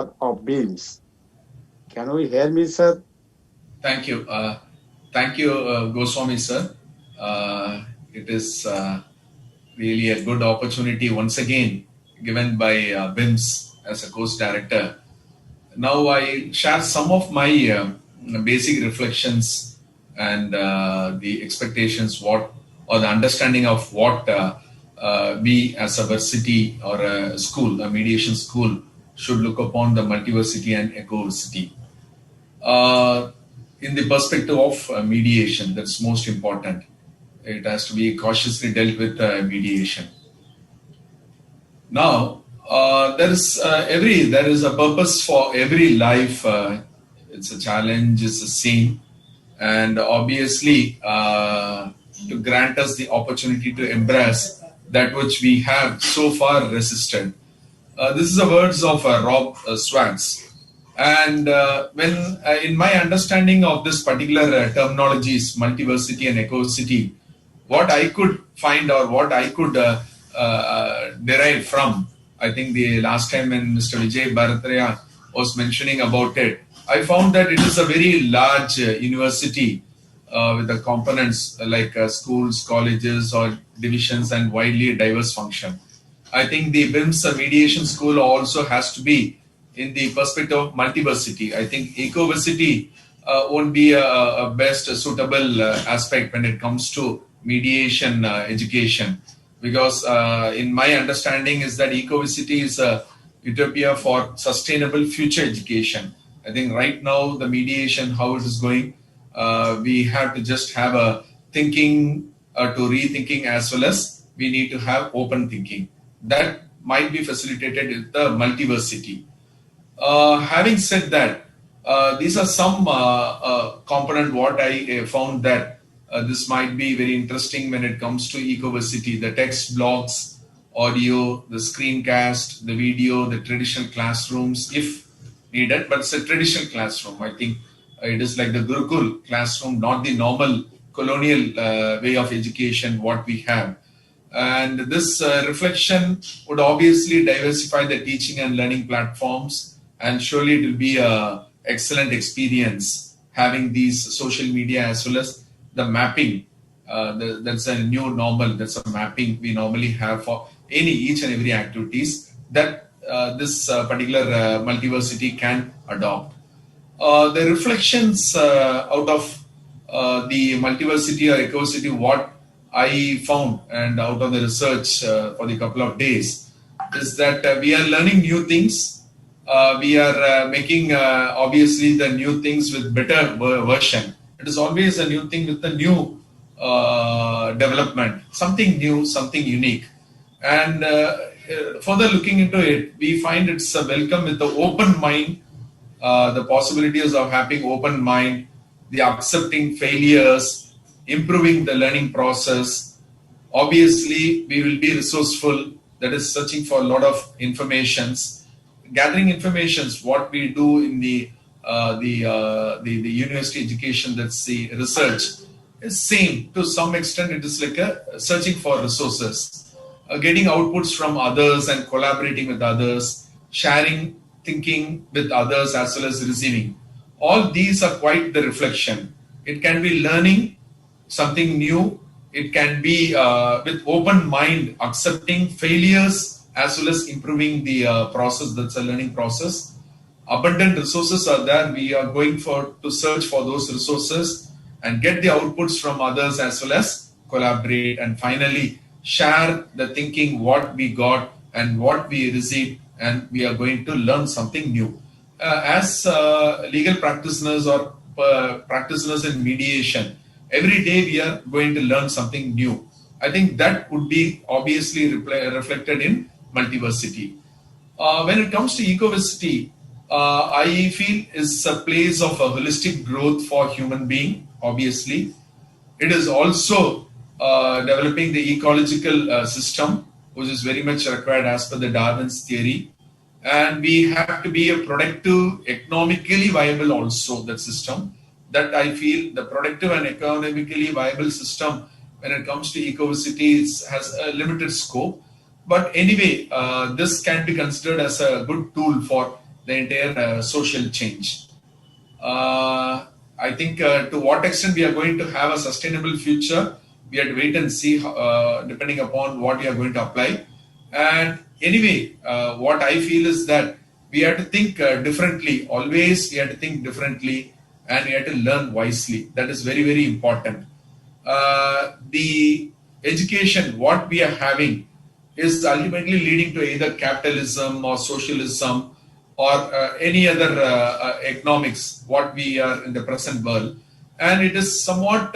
of BIMS. Can we hear me, sir? Thank you. Thank you, Goswami sir. It is really a good opportunity once again given by BIMS as a course director. Now I share some of my basic reflections and the expectations, what or the understanding of what we as a varsity or a school, a mediation school, should look upon the multiversity and ecoversity. Uh, in the perspective of mediation, that's most important. It has to be cautiously dealt with mediation. Now, there is a purpose for every life. It's a challenge, it's a scene, and obviously to grant us the opportunity to embrace that which we have so far resisted. This is the words of Rob Swanks. And when, in my understanding of this particular terminologies, multiversity and ecosity, what I could find or what I could derive from, I think the last time when Mr.V.Inbavijiyan was mentioning about it, I found that it is a very large university with the components like schools, colleges, or divisions, and widely diverse function. I think the BIMS mediation school also has to be in the perspective of multiversity. I think ecoversity won't be a best suitable aspect when it comes to mediation education, because in my understanding is that ecoversity is a utopia for sustainable future education. I think right now the mediation, how it is going, we have to just have a thinking to rethinking, as well as we need to have open thinking. That might be facilitated with the multiversity. Having said that, these are some component what I found that this might be very interesting when it comes to Ecoversity, the text blogs, audio, the screencast, the video, the traditional classrooms if needed, but it's a traditional classroom. I think it is like the Gurukul classroom, not the normal colonial way of education what we have. And this reflection would obviously diversify the teaching and learning platforms, and surely it will be an excellent experience having these social media as well as the mapping. That's a new normal. That's a mapping we normally have for each and every activities that this particular multiversity can adopt. The reflections out of the multiversity or ecosity, what I found and out of the research for the couple of days, is that we are learning new things. We are making obviously the new things with better version. It is always a new thing with the new development, something new, something unique. And further looking into it, we find it's a welcome with the open mind, the possibilities of having open mind, the accepting failures, improving the learning process. Obviously, we will be resourceful, that is searching for a lot of informations, gathering informations, what we do in the university education, that's the research, is same to some extent. It is like a searching for resources, getting outputs from others and collaborating with others, sharing thinking with others as well as receiving. All these are quite the reflection. It can be learning something new. It can be with open mind, accepting failures as well as improving the process. That's a learning process. Abundant resources are there. We are going to search for those resources and get the outputs from others as well as collaborate, and finally share the thinking, what we got and what we received, and we are going to learn something new. As legal practitioners or practitioners in mediation, every day we are going to learn something new. I think that would be obviously reflected in multiversity. When it comes to ecoversity, I feel is a place of a holistic growth for human being. Obviously, it is also developing the ecological system, which is very much required as per the Darwin's theory. And we have to be a productive, economically viable also, that system. That I feel the productive and economically viable system when it comes to ecoversity has a limited scope. But anyway, this can be considered as a good tool for the entire social change. I think to what extent we are going to have a sustainable future, we have to wait and see, depending upon what we are going to apply. And anyway, what I feel is that we have to think differently. Always, we have to think differently, and we have to learn wisely. That is very, very important. The education, what we are having, is ultimately leading to either capitalism or socialism or any other economics, what we are in the present world. And it is somewhat,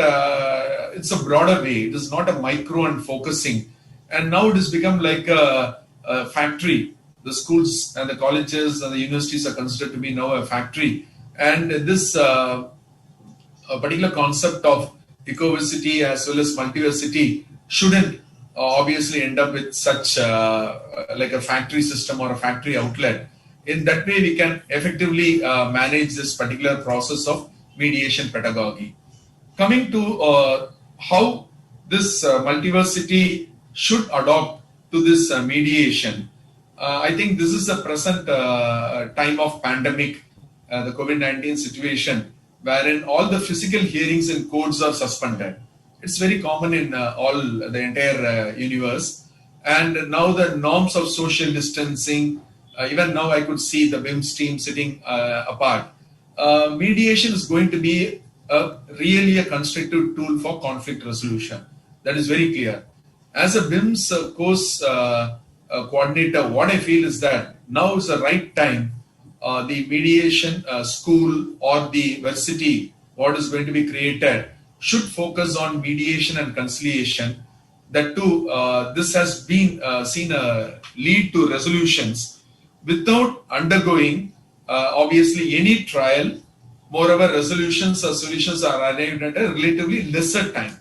it's a broader way. It is not a micro and focusing. And now it has become like a factory. The schools and the colleges and the universities are considered to be now a factory. And this a particular concept of Ecoversity as well as multiversity shouldn't obviously end up with such like a factory system or a factory outlet. In that way, we can effectively manage this particular process of mediation pedagogy. Coming to how this multiversity should adopt to this mediation, I think this is the present time of pandemic, the COVID-19 situation, wherein all the physical hearings in courts are suspended. It's very common in all the entire universe. And now the norms of social distancing, even now I could see the BIMS team sitting apart. Mediation is going to be really a constructive tool for conflict resolution. That is very clear. As a BIMS course coordinator, what I feel is that now is the right time. The mediation school or the varsity, what is going to be created, should focus on mediation and conciliation. That too, this has been seen lead to resolutions without undergoing obviously any trial. Moreover, resolutions or solutions are arrived at a relatively lesser time.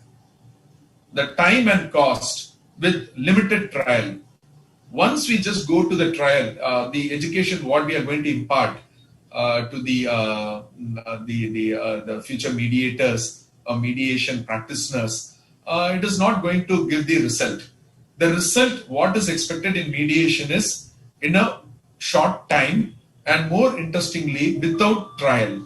The time and cost with limited trial. Once we just go to the trial, the education what we are going to impart to the future mediators or mediation practitioners, it is not going to give the result. The result, what is expected in mediation, is in a short time and more interestingly without trial.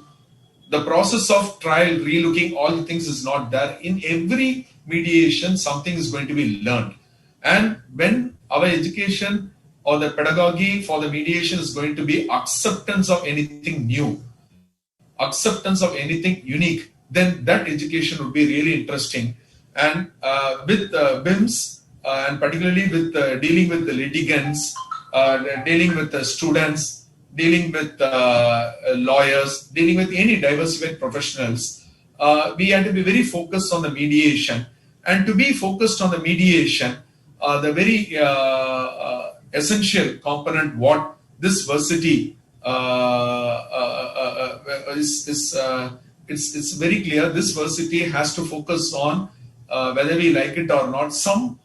The process of trial, relooking all the things is not there. In every mediation, something is going to be learned. And when our education or the pedagogy for the mediation is going to be acceptance of anything new, acceptance of anything unique, then that education would be really interesting. And with BIMS, and particularly with dealing with the litigants, dealing with the students, dealing with lawyers, dealing with any diversified professionals, we have to be very focused on the mediation. And to be focused on the mediation, the very essential component what this varsity it's very clear. This varsity has to focus on whether we like it or not, some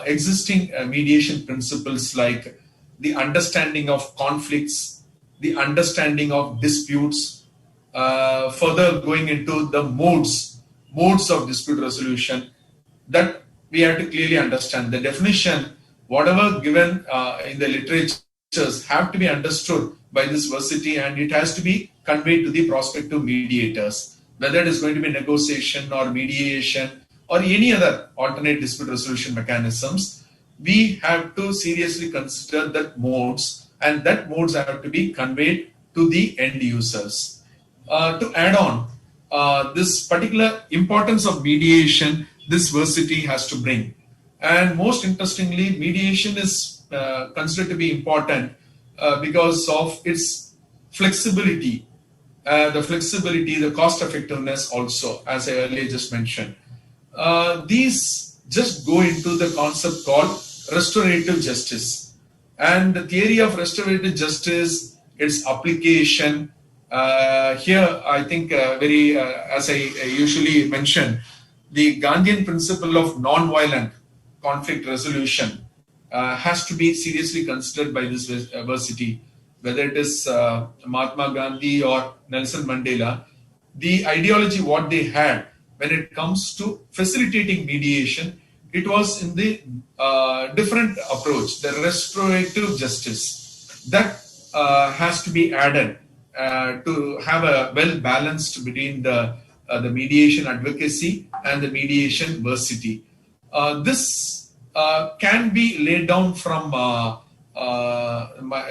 existing mediation principles like the understanding of conflicts, the understanding of disputes, further going into the modes of dispute resolution, that we have to clearly understand. The definition, whatever given in the literatures, have to be understood by this varsity, and it has to be conveyed to the prospective mediators, whether it is going to be negotiation or mediation or any other alternate dispute resolution mechanisms. We have to seriously consider that modes, and that modes have to be conveyed to the end users. To add on, this particular importance of mediation, this varsity has to bring. And most interestingly, mediation is considered to be important because of its flexibility, the cost effectiveness also, as I earlier just mentioned. These just go into the concept called restorative justice. And the theory of restorative justice, its application, here I think as I usually mention, the Gandhian principle of non-violent conflict resolution has to be seriously considered by this varsity, whether it is Mahatma Gandhi or Nelson Mandela. The ideology what they had when it comes to facilitating mediation, it was in the different approach, the restorative justice. That has to be added to have a well balanced between the mediation advocacy and the mediation versity. This can be laid down from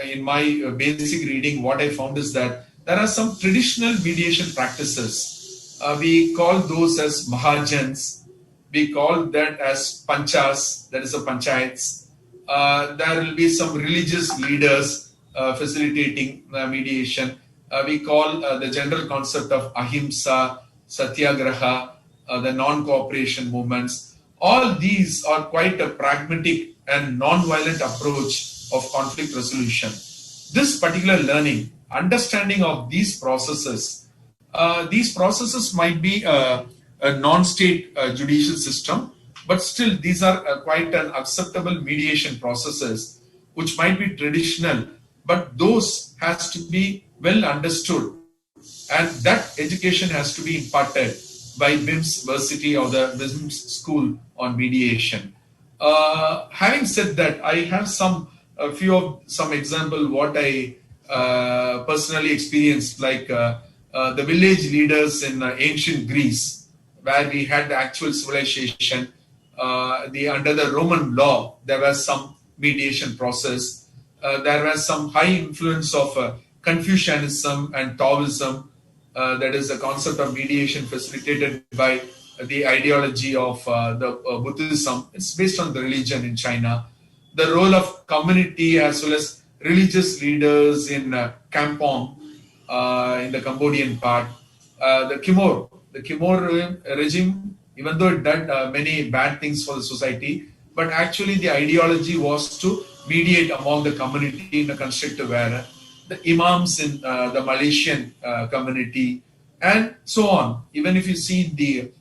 in my basic reading. What I found is that there are some traditional mediation practices. We call those as mahajans. We call that as panchas, that is a panchayats. There will be some religious leaders facilitating mediation. We call the general concept of ahimsa, satyagraha, the non-cooperation movements. All these are quite a pragmatic and non-violent approach of conflict resolution. This particular learning, understanding of these processes might be a non-state judicial system, but still these are quite an acceptable mediation processes, which might be traditional, but those has to be well understood, and that education has to be imparted by BIMS or the BIMS School on Mediation. Having said that, I have some example what I personally experienced, like the village leaders in ancient Greece, where we had the actual civilization. Under the Roman law, there was some mediation process. There was some high influence of Confucianism and Taoism. That is a concept of mediation facilitated by the ideology of the Buddhism. It's based on the religion in China. The role of community as well as religious leaders in Kampong, in the Cambodian part. The Khmer regime, even though it did many bad things for the society, but actually the ideology was to mediate among the community in a constructive manner. The imams in the Malaysian community, and so on. Even if you see the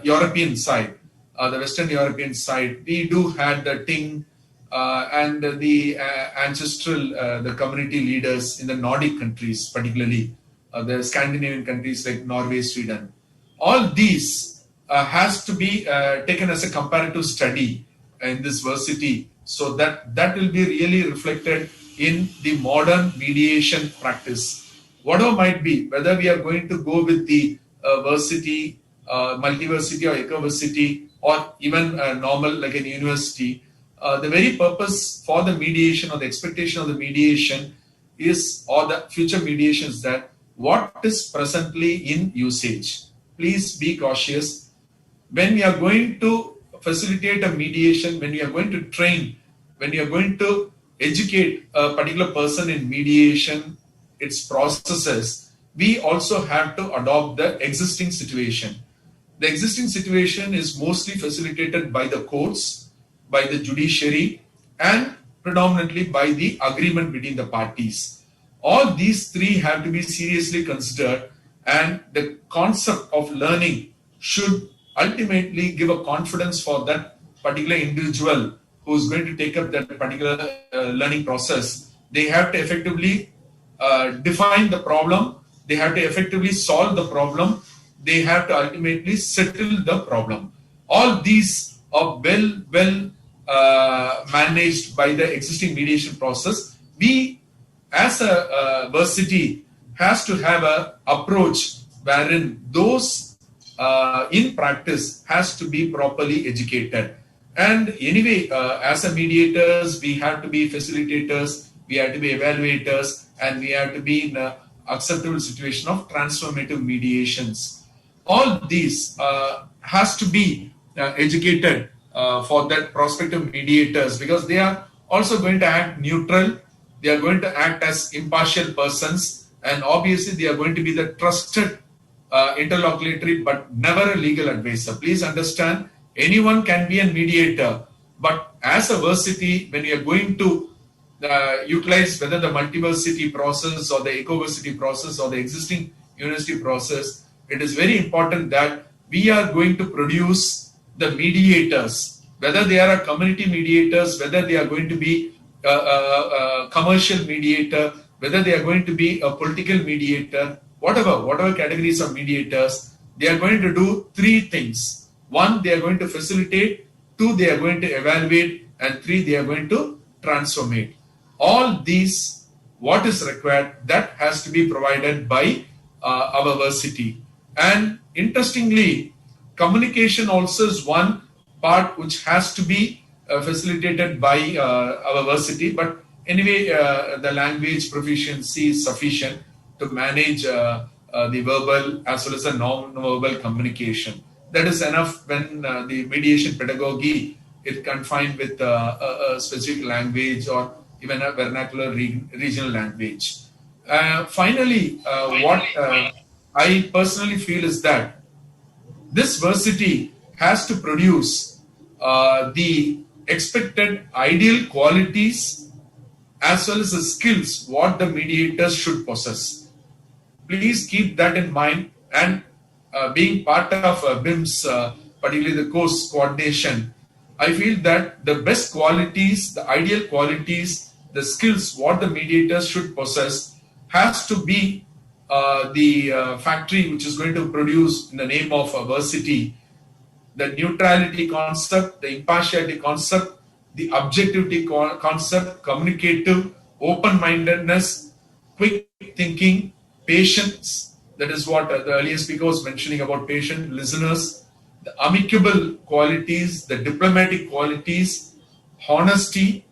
European side, the Western European side, we do have the Ting and the ancestral the community leaders in the Nordic countries, particularly the Scandinavian countries like Norway, Sweden. All these has to be taken as a comparative study in this versity, so that will be really reflected in the modern mediation practice. Whatever might be, whether we are going to go with the versity, multiversity or ecoversity, or even normal like a university, the very purpose for the mediation or the expectation of the mediation is, or the future mediation is that what is presently in usage. Please be cautious. When we are going to facilitate a mediation, when we are going to train, when we are going to educate a particular person in mediation, its processes, we also have to adopt the existing situation. The existing situation is mostly facilitated by the courts, by the judiciary, and predominantly by the agreement between the parties. All these three have to be seriously considered, and the concept of learning should ultimately give a confidence for that particular individual who is going to take up that particular learning process. They have to effectively define the problem, they have to effectively solve the problem, they have to ultimately settle the problem. All these are well managed by the existing mediation process. We, as a varsity, has to have a approach wherein those in practice has to be properly educated. And anyway, as a mediators, we have to be facilitators, we have to be evaluators, and we have to be in an acceptable situation of transformative mediations. All these has to be educated for that prospective mediators, because they are also going to act neutral, they are going to act as impartial persons, and obviously they are going to be the trusted interlocutory but never a legal advisor. Please understand, anyone can be a mediator, but as a varsity, when you are going to utilize whether the multiversity process or the ecoversity process or the existing university process, it is very important that we are going to produce the mediators, whether they are a community mediators, whether they are going to be a commercial mediator, whether they are going to be a political mediator, whatever categories of mediators, they are going to do three things. One, they are going to facilitate. Two, they are going to evaluate. And three, they are going to transformate. All these, what is required, that has to be provided by our varsity. And interestingly, communication also is one part which has to be facilitated by our varsity. But anyway, the language proficiency is sufficient to manage the verbal as well as the non-verbal communication. That is enough when the mediation pedagogy is confined with a specific language or even a vernacular regional language. Finally, what I personally feel is that this varsity has to produce the expected ideal qualities as well as the skills what the mediators should possess. Please keep that in mind. And being part of BIMS, particularly the course coordination, I feel that the best qualities, the ideal qualities, the skills what the mediators should possess has to be the factory which is going to produce in the name of varsity the neutrality concept, the impartiality concept, the objectivity concept, communicative, open mindedness, quick thinking, patience. That is what the earlier speaker was mentioning about patient listeners, the amicable qualities, the diplomatic qualities, honesty,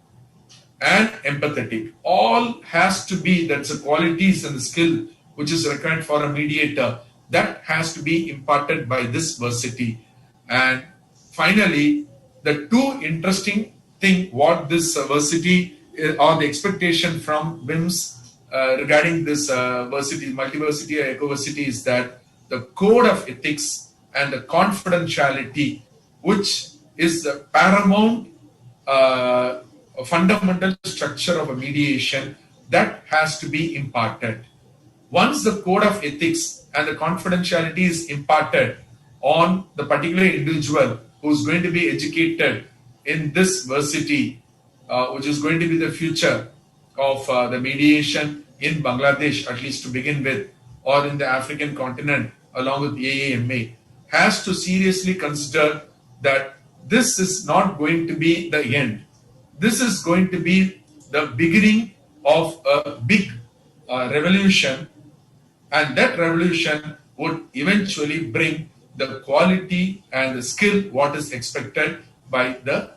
and empathetic. All has to be, that's the qualities and the skill which is required for a mediator. That has to be imparted by this varsity. And finally, the two interesting thing what this varsity or the expectation from BIMS regarding this varsity, multiversity or ecoversity is that the code of ethics and the confidentiality, which is the paramount a fundamental structure of a mediation, that has to be imparted. Once the code of ethics and the confidentiality is imparted on the particular individual who is going to be educated in this varsity, which is going to be the future of the mediation in Bangladesh, at least to begin with, or in the African continent, along with AAMA, has to seriously consider that this is not going to be the end. This is going to be the beginning of a big revolution, and that revolution would eventually bring the quality and the skill what is expected by the